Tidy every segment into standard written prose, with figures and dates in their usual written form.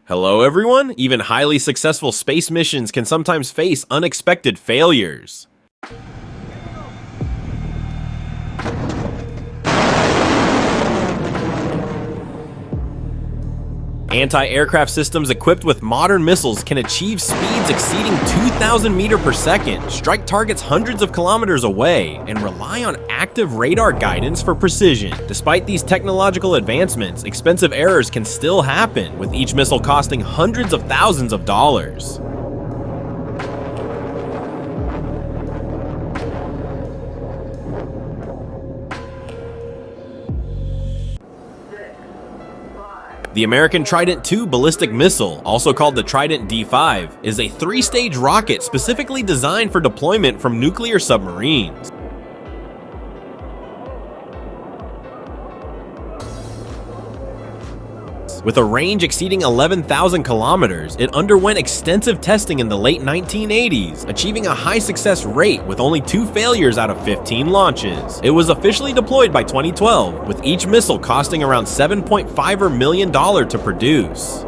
Hello everyone! Even highly successful space missions can sometimes face unexpected failures. Anti-aircraft systems equipped with modern missiles can achieve speeds exceeding 2,000 meters per second, strike targets hundreds of kilometers away, and rely on active radar guidance for precision. Despite these technological advancements, expensive errors can still happen, with each missile costing hundreds of thousands of dollars. The American Trident II ballistic missile, also called the Trident D5, is a three-stage rocket specifically designed for deployment from nuclear submarines. With a range exceeding 11,000 kilometers, it underwent extensive testing in the late 1980s, achieving a high success rate with only 2 failures out of 15 launches. It was officially deployed by 2012, with each missile costing around $7.5 million to produce.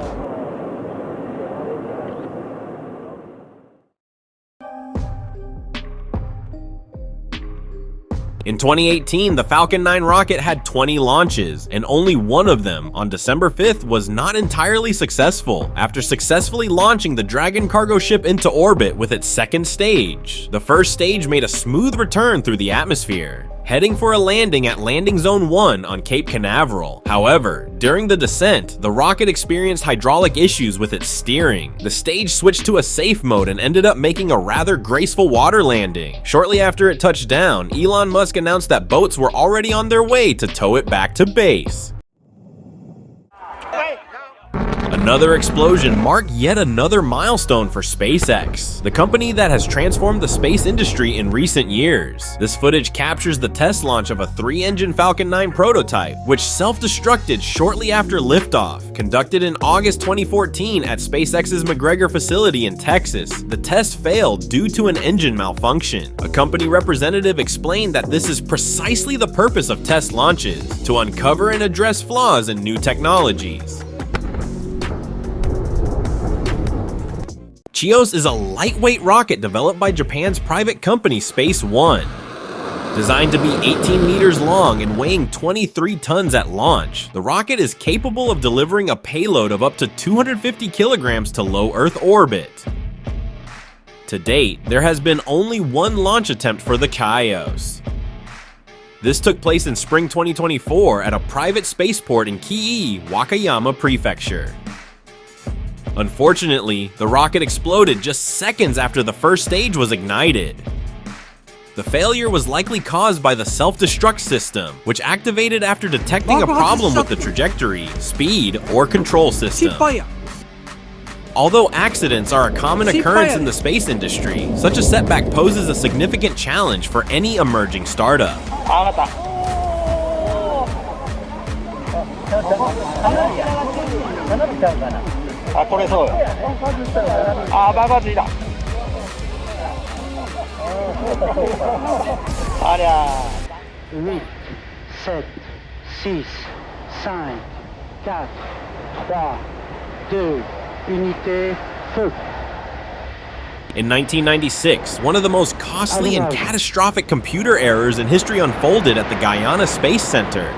In 2018, the Falcon 9 rocket had 20 launches, and only one of them, on December 5th, was not entirely successful, after successfully launching the Dragon cargo ship into orbit with its second stage. The first stage made a smooth return through the atmosphere, heading for a landing at Landing Zone 1 on Cape Canaveral. However, during the descent, the rocket experienced hydraulic issues with its steering. The stage switched to a safe mode and ended up making a rather graceful water landing. Shortly after it touched down, Elon Musk announced that boats were already on their way to tow it back to base. Another explosion marked yet another milestone for SpaceX, the company that has transformed the space industry in recent years. This footage captures the test launch of a 3-engine Falcon 9 prototype, which self-destructed shortly after liftoff. Conducted in August 2014 at SpaceX's McGregor facility in Texas, the test failed due to an engine malfunction. A company representative explained that this is precisely the purpose of test launches, to uncover and address flaws in new technologies. Chios is a lightweight rocket developed by Japan's private company Space One. Designed to be 18 meters long and weighing 23 tons at launch, the rocket is capable of delivering a payload of up to 250 kilograms to low Earth orbit. To date, there has been only one launch attempt for the Chios. This took place in spring 2024 at a private spaceport in Kii, Wakayama Prefecture. Unfortunately, the rocket exploded just seconds after the first stage was ignited. The failure was likely caused by the self-destruct system, which activated after detecting a problem with the trajectory, speed, or control system. Although accidents are a common occurrence in the space industry, such a setback poses a significant challenge for any emerging startup. In 1996, one of the most costly and catastrophic computer errors in history unfolded at the Guyana Space Center.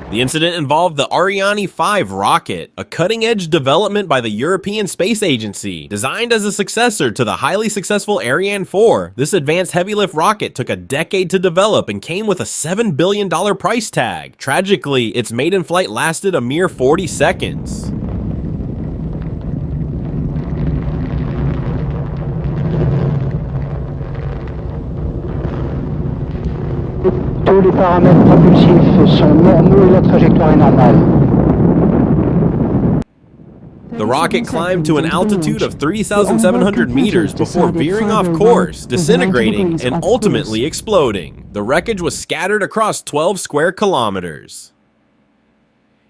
The incident involved the Ariane 5 rocket, a cutting-edge development by the European Space Agency. Designed as a successor to the highly successful Ariane 4, this advanced heavy-lift rocket took a decade to develop and came with a $7 billion price tag. Tragically, its maiden flight lasted a mere 40 seconds. Tous les paramètres propulsifs sont normaux et la trajectoire est normale. The rocket climbed to an altitude of 3,700 meters before veering off course, disintegrating, and ultimately exploding. The wreckage was scattered across 12 square kilometers.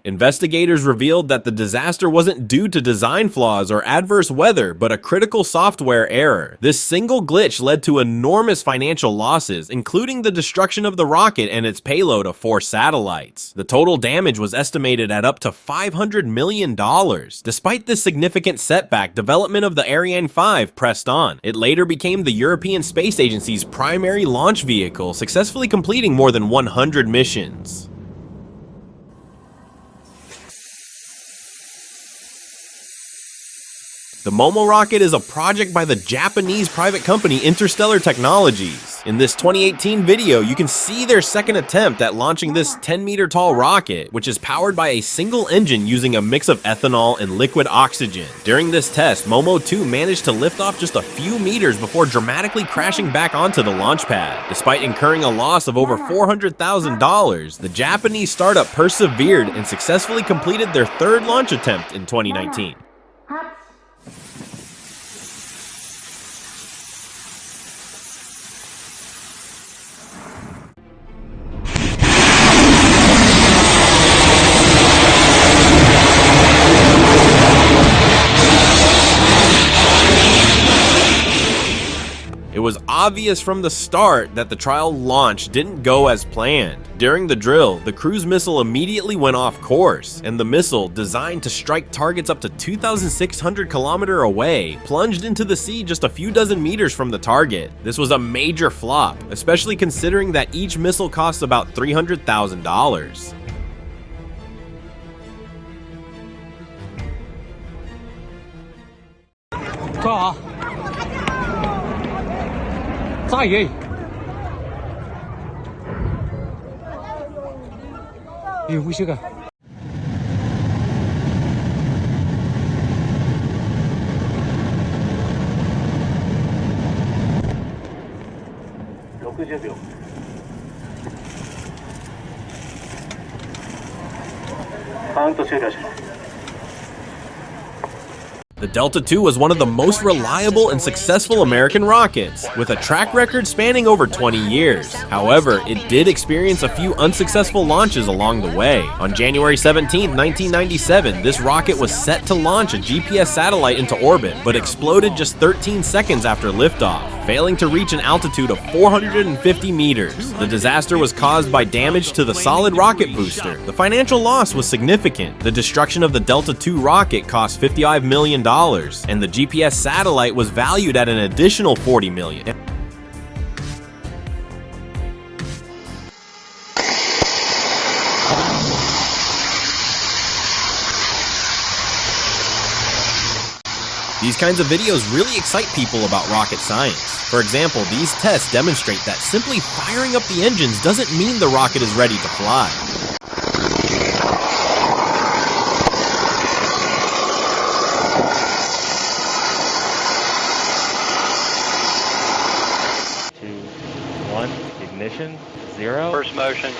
Investigators revealed that the disaster wasn't due to design flaws or adverse weather, but a critical software error. This single glitch led to enormous financial losses, including the destruction of the rocket and its payload of 4 satellites. The total damage was estimated at up to $500 million. Despite this significant setback, development of the Ariane 5 pressed on. It later became the European Space Agency's primary launch vehicle, successfully completing more than 100 missions. The Momo rocket is a project by the Japanese private company Interstellar Technologies. In this 2018 video, you can see their second attempt at launching this 10-meter tall rocket, which is powered by a single engine using a mix of ethanol and liquid oxygen. During this test, Momo 2 managed to lift off just a few meters before dramatically crashing back onto the launch pad. Despite incurring a loss of over $400,000, the Japanese startup persevered and successfully completed their third launch attempt in 2019. It was obvious from the start that the trial launch didn't go as planned. During the drill, the cruise missile immediately went off course, and the missile, designed to strike targets up to 2,600 kilometers away, plunged into the sea just a few dozen meters from the target. This was a major flop, especially considering that each missile costs about $300,000. 炸鱼，有危险个。60秒。カウント終了します。 The Delta II was one of the most reliable and successful American rockets, with a track record spanning over 20 years. However, it did experience a few unsuccessful launches along the way. On January 17, 1997, this rocket was set to launch a GPS satellite into orbit, but exploded just 13 seconds after liftoff, failing to reach an altitude of 450 meters. The disaster was caused by damage to the solid rocket booster. The financial loss was significant. The destruction of the Delta II rocket cost $55 million, and the GPS satellite was valued at an additional $40 million. These kinds of videos really excite people about rocket science. For example, these tests demonstrate that simply firing up the engines doesn't mean the rocket is ready to fly. Ignition, 0. First motion.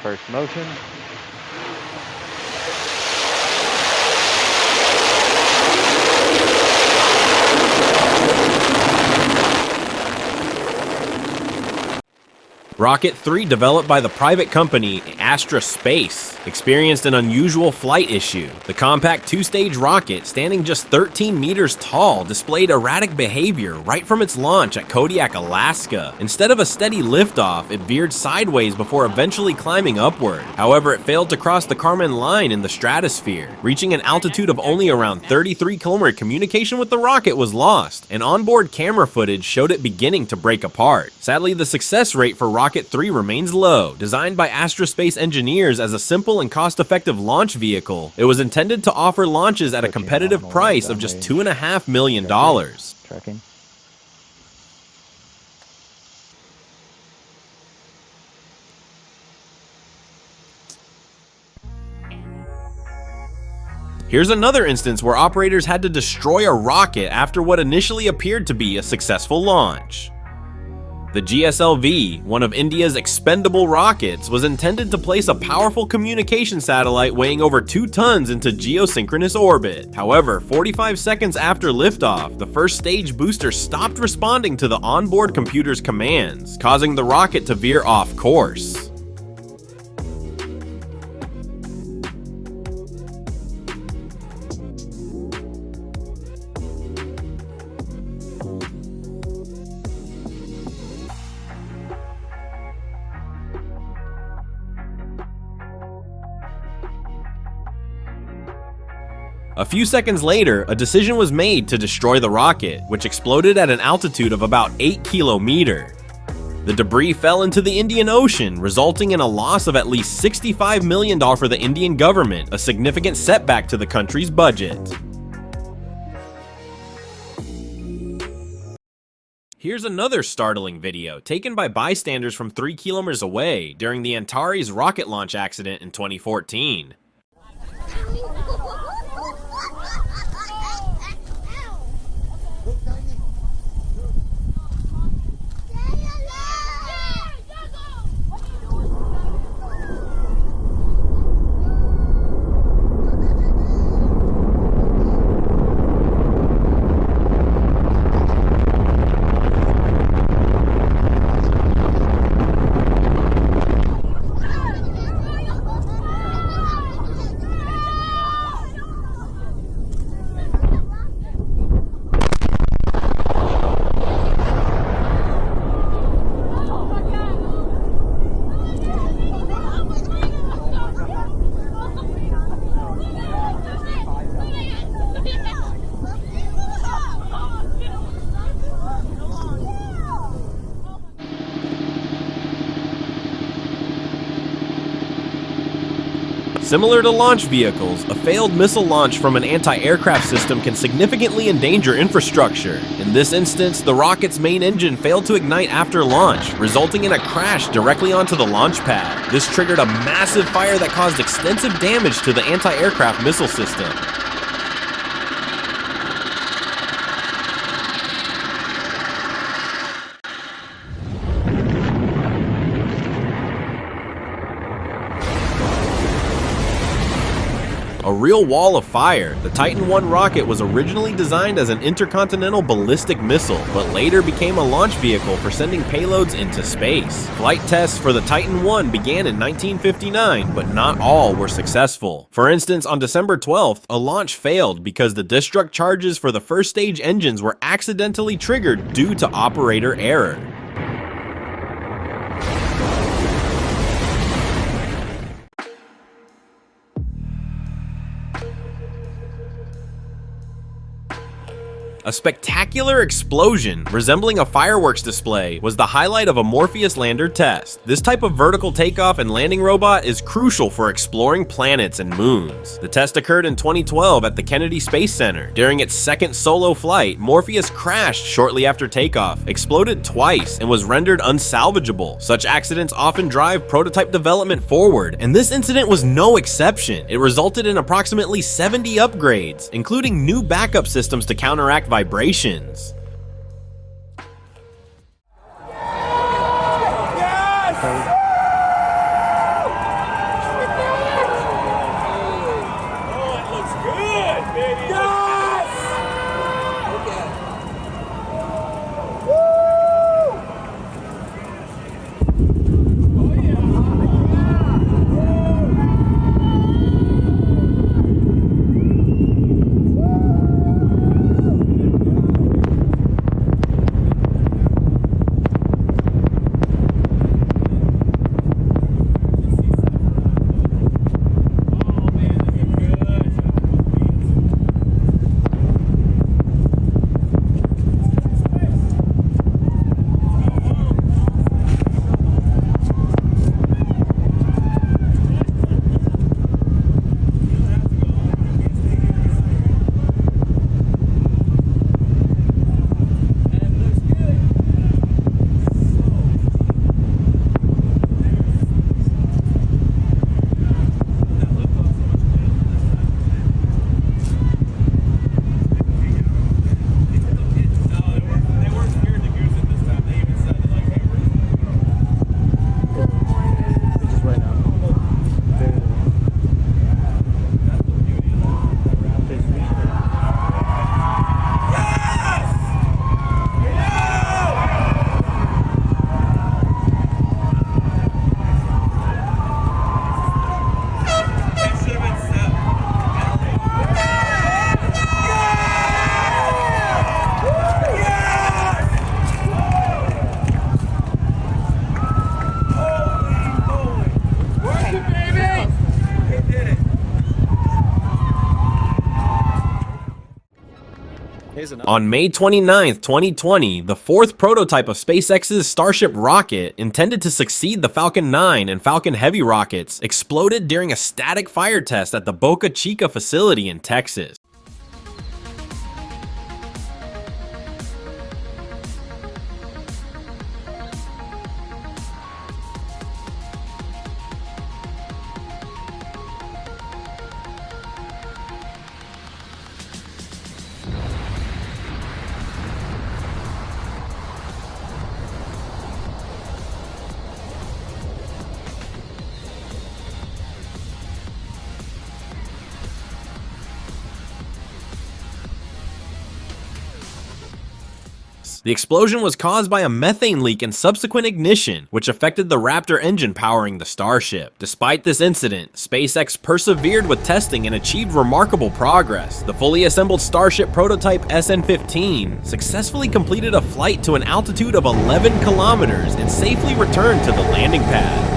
First motion. Rocket 3, developed by the private company Astra Space, experienced an unusual flight issue. The compact two-stage rocket, standing just 13 meters tall, displayed erratic behavior right from its launch at Kodiak, Alaska. Instead of a steady liftoff, it veered sideways before eventually climbing upward. However, it failed to cross the Kármán line in the stratosphere. Reaching an altitude of only around 33 kilometers, communication with the rocket was lost, and onboard camera footage showed it beginning to break apart. Sadly, the success rate for Rocket 3 remains low. Designed by Astra Space engineers as a simple and cost-effective launch vehicle, it was intended to offer launches at a competitive price of just $2.5 million. Tracking. Here's another instance where operators had to destroy a rocket after what initially appeared to be a successful launch. The GSLV, one of India's expendable rockets, was intended to place a powerful communication satellite weighing over 2 tons into geosynchronous orbit. However, 45 seconds after liftoff, the first stage booster stopped responding to the onboard computer's commands, causing the rocket to veer off course. A few seconds later, a decision was made to destroy the rocket, which exploded at an altitude of about 8 kilometers. The debris fell into the Indian Ocean, resulting in a loss of at least $65 million for the Indian government, a significant setback to the country's budget. Here's another startling video taken by bystanders from 3 kilometers away during the Antares rocket launch accident in 2014. Similar to launch vehicles, a failed missile launch from an anti-aircraft system can significantly endanger infrastructure. In this instance, the rocket's main engine failed to ignite after launch, resulting in a crash directly onto the launch pad. This triggered a massive fire that caused extensive damage to the anti-aircraft missile system. A real wall of fire, the Titan I rocket was originally designed as an intercontinental ballistic missile, but later became a launch vehicle for sending payloads into space. Flight tests for the Titan I began in 1959, but not all were successful. For instance, on December 12th, a launch failed because the destruct charges for the first stage engines were accidentally triggered due to operator error. A spectacular explosion, resembling a fireworks display, was the highlight of a Morpheus lander test. This type of vertical takeoff and landing robot is crucial for exploring planets and moons. The test occurred in 2012 at the Kennedy Space Center. During its second solo flight, Morpheus crashed shortly after takeoff, exploded twice, and was rendered unsalvageable. Such accidents often drive prototype development forward, and this incident was no exception. It resulted in approximately 70 upgrades, including new backup systems to counteract vibrations. On May 29, 2020, the fourth prototype of SpaceX's Starship rocket, intended to succeed the Falcon 9 and Falcon Heavy rockets, exploded during a static fire test at the Boca Chica facility in Texas. The explosion was caused by a methane leak and subsequent ignition, which affected the Raptor engine powering the Starship. Despite this incident, SpaceX persevered with testing and achieved remarkable progress. The fully assembled Starship prototype SN-15 successfully completed a flight to an altitude of 11 kilometers and safely returned to the landing pad.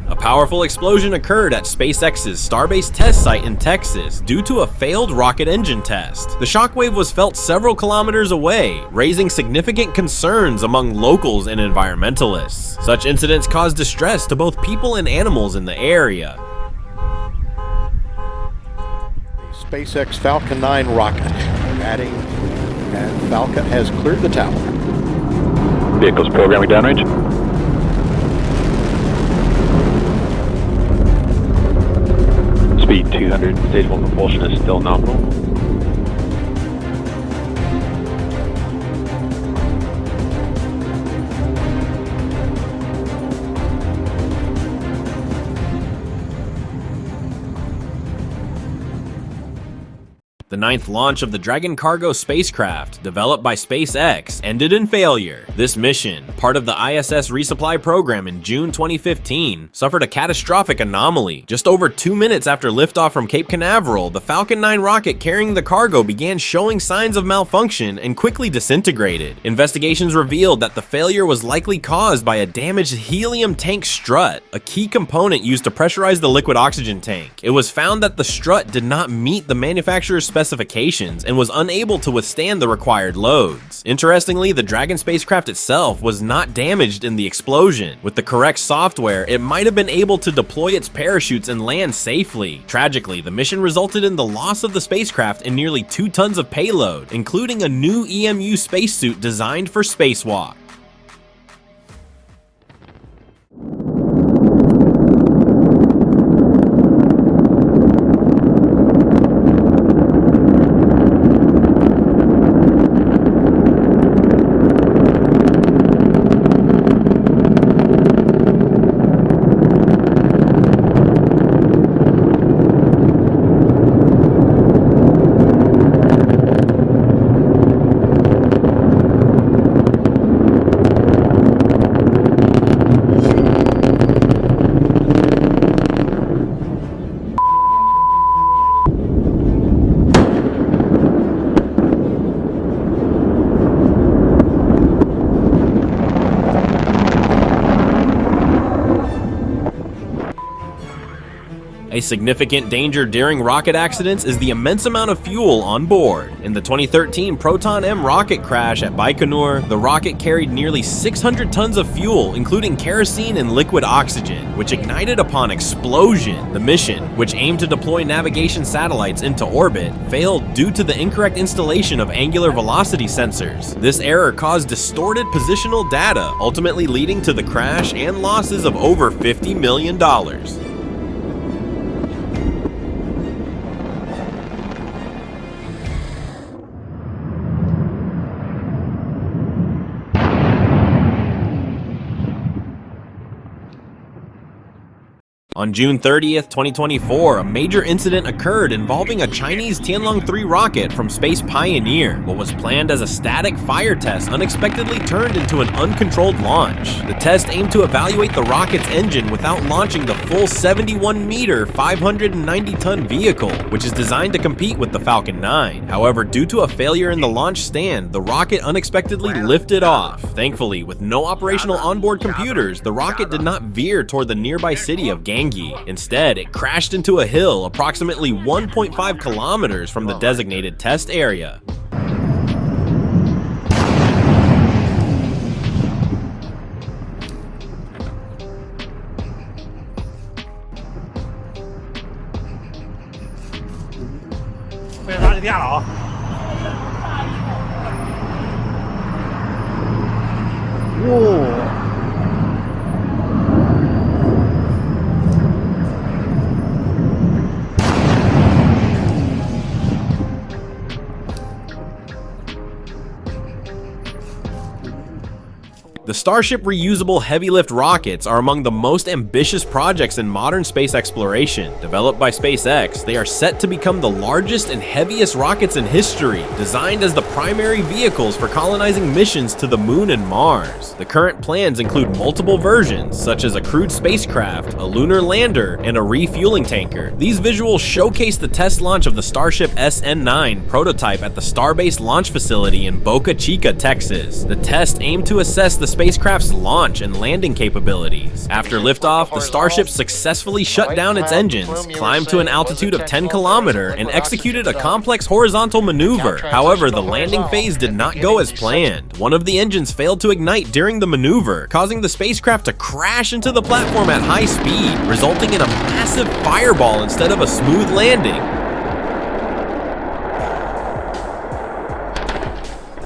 A powerful explosion occurred at SpaceX's Starbase test site in Texas due to a failed rocket engine test. The shockwave was felt several kilometers away, raising significant concerns among locals and environmentalists. Such incidents caused distress to both people and animals in the area. SpaceX Falcon 9 rocket adding, and Falcon has cleared the tower. Vehicles programming downrange. Speed 200, stage 1 propulsion is still nominal. The ninth launch of the Dragon cargo spacecraft, developed by SpaceX, ended in failure. This mission, part of the ISS resupply program in June 2015, suffered a catastrophic anomaly. Just over 2 minutes after liftoff from Cape Canaveral, the Falcon 9 rocket carrying the cargo began showing signs of malfunction and quickly disintegrated. Investigations revealed that the failure was likely caused by a damaged helium tank strut, a key component used to pressurize the liquid oxygen tank. It was found that the strut did not meet the manufacturer's specifications and was unable to withstand the required loads. Interestingly, the Dragon spacecraft itself was not damaged in the explosion. With the correct software, it might have been able to deploy its parachutes and land safely. Tragically, the mission resulted in the loss of the spacecraft and nearly 2 tons of payload, including a new EMU spacesuit designed for spacewalk. A significant danger during rocket accidents is the immense amount of fuel on board. In the 2013 Proton M rocket crash at Baikonur, the rocket carried nearly 600 tons of fuel, including kerosene and liquid oxygen, which ignited upon explosion. The mission, which aimed to deploy navigation satellites into orbit, failed due to the incorrect installation of angular velocity sensors. This error caused distorted positional data, ultimately leading to the crash and losses of over $50 million. On June 30th, 2024, a major incident occurred involving a Chinese Tianlong 3 rocket from Space Pioneer. What was planned as a static fire test unexpectedly turned into an uncontrolled launch. The test aimed to evaluate the rocket's engine without launching the full 71-meter, 590-ton vehicle, which is designed to compete with the Falcon 9. However, due to a failure in the launch stand, the rocket unexpectedly lifted off. Thankfully, with no operational onboard computers, the rocket did not veer toward the nearby city of Gangi. Instead, it crashed into a hill approximately 1.5 kilometers from the designated test area. The Starship reusable heavy-lift rockets are among the most ambitious projects in modern space exploration. Developed by SpaceX, they are set to become the largest and heaviest rockets in history, designed as the primary vehicles for colonizing missions to the Moon and Mars. The current plans include multiple versions, such as a crewed spacecraft, a lunar lander, and a refueling tanker. These visuals showcase the test launch of the Starship SN9 prototype at the Starbase Launch Facility in Boca Chica, Texas. The test aimed to assess the spacecraft's launch and landing capabilities. After liftoff, the Starship successfully shut down its engines, climbed to an altitude of 10 kilometers, and executed a complex horizontal maneuver. However, the landing phase did not go as planned. One of the engines failed to ignite during the maneuver, causing the spacecraft to crash into the platform at high speed, resulting in a massive fireball instead of a smooth landing.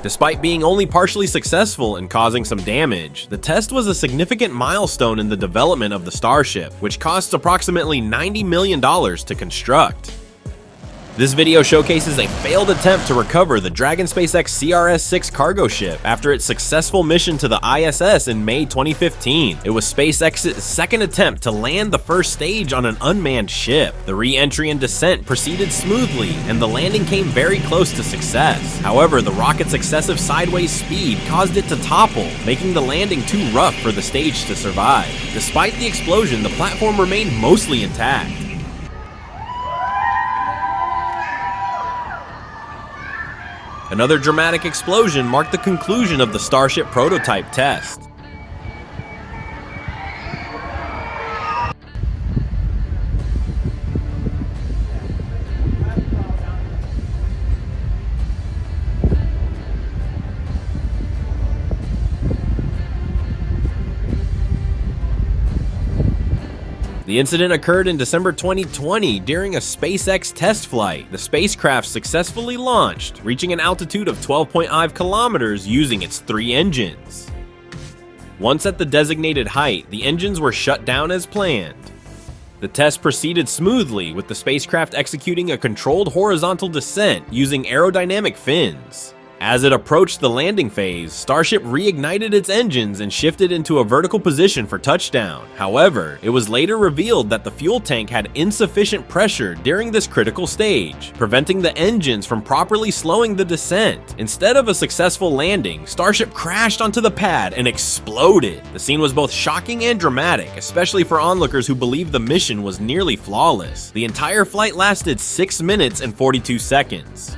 Despite being only partially successful and causing some damage, the test was a significant milestone in the development of the Starship, which costs approximately $90 million to construct. This video showcases a failed attempt to recover the Dragon SpaceX CRS-6 cargo ship after its successful mission to the ISS in May 2015. It was SpaceX's second attempt to land the first stage on an unmanned ship. The re-entry and descent proceeded smoothly, and the landing came very close to success. However, the rocket's excessive sideways speed caused it to topple, making the landing too rough for the stage to survive. Despite the explosion, the platform remained mostly intact. Another dramatic explosion marked the conclusion of the Starship prototype test. The incident occurred in December 2020 during a SpaceX test flight. The spacecraft successfully launched, reaching an altitude of 12.5 kilometers using its 3 engines. Once at the designated height, the engines were shut down as planned. The test proceeded smoothly, with the spacecraft executing a controlled horizontal descent using aerodynamic fins. As it approached the landing phase, Starship reignited its engines and shifted into a vertical position for touchdown. However, it was later revealed that the fuel tank had insufficient pressure during this critical stage, preventing the engines from properly slowing the descent. Instead of a successful landing, Starship crashed onto the pad and exploded. The scene was both shocking and dramatic, especially for onlookers who believed the mission was nearly flawless. The entire flight lasted 6 minutes and 42 seconds.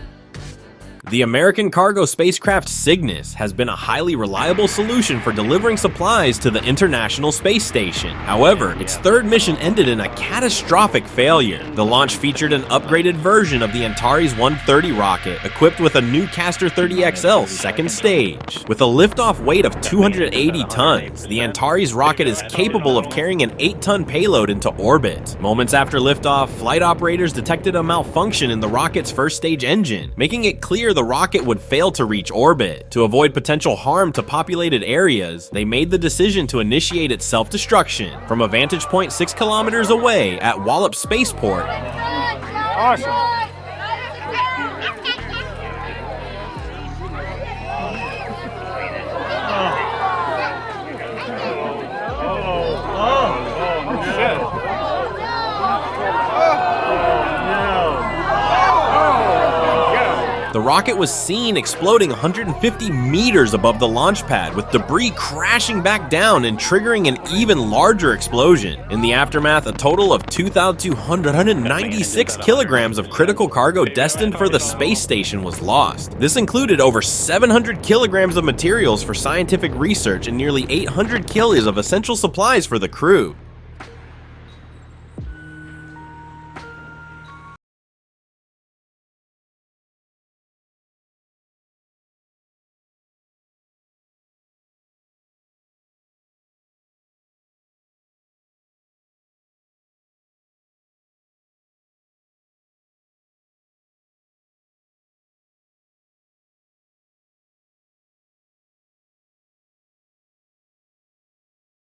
The American cargo spacecraft Cygnus has been a highly reliable solution for delivering supplies to the International Space Station. However, its third mission ended in a catastrophic failure. The launch featured an upgraded version of the Antares 130 rocket, equipped with a new Castor 30XL second stage. With a liftoff weight of 280 tons, the Antares rocket is capable of carrying an 8-ton payload into orbit. Moments after liftoff, flight operators detected a malfunction in the rocket's first stage engine, making it clear the rocket would fail to reach orbit. To avoid potential harm to populated areas, they made the decision to initiate its self-destruction from a vantage point 6 kilometers away at Wallops Spaceport. Awesome. the rocket was seen exploding 150 meters above the launch pad, with debris crashing back down and triggering an even larger explosion. In the aftermath, a total of 2,296 kilograms of critical cargo destined for the space station was lost. This included over 700 kilograms of materials for scientific research and nearly 800 kilos of essential supplies for the crew.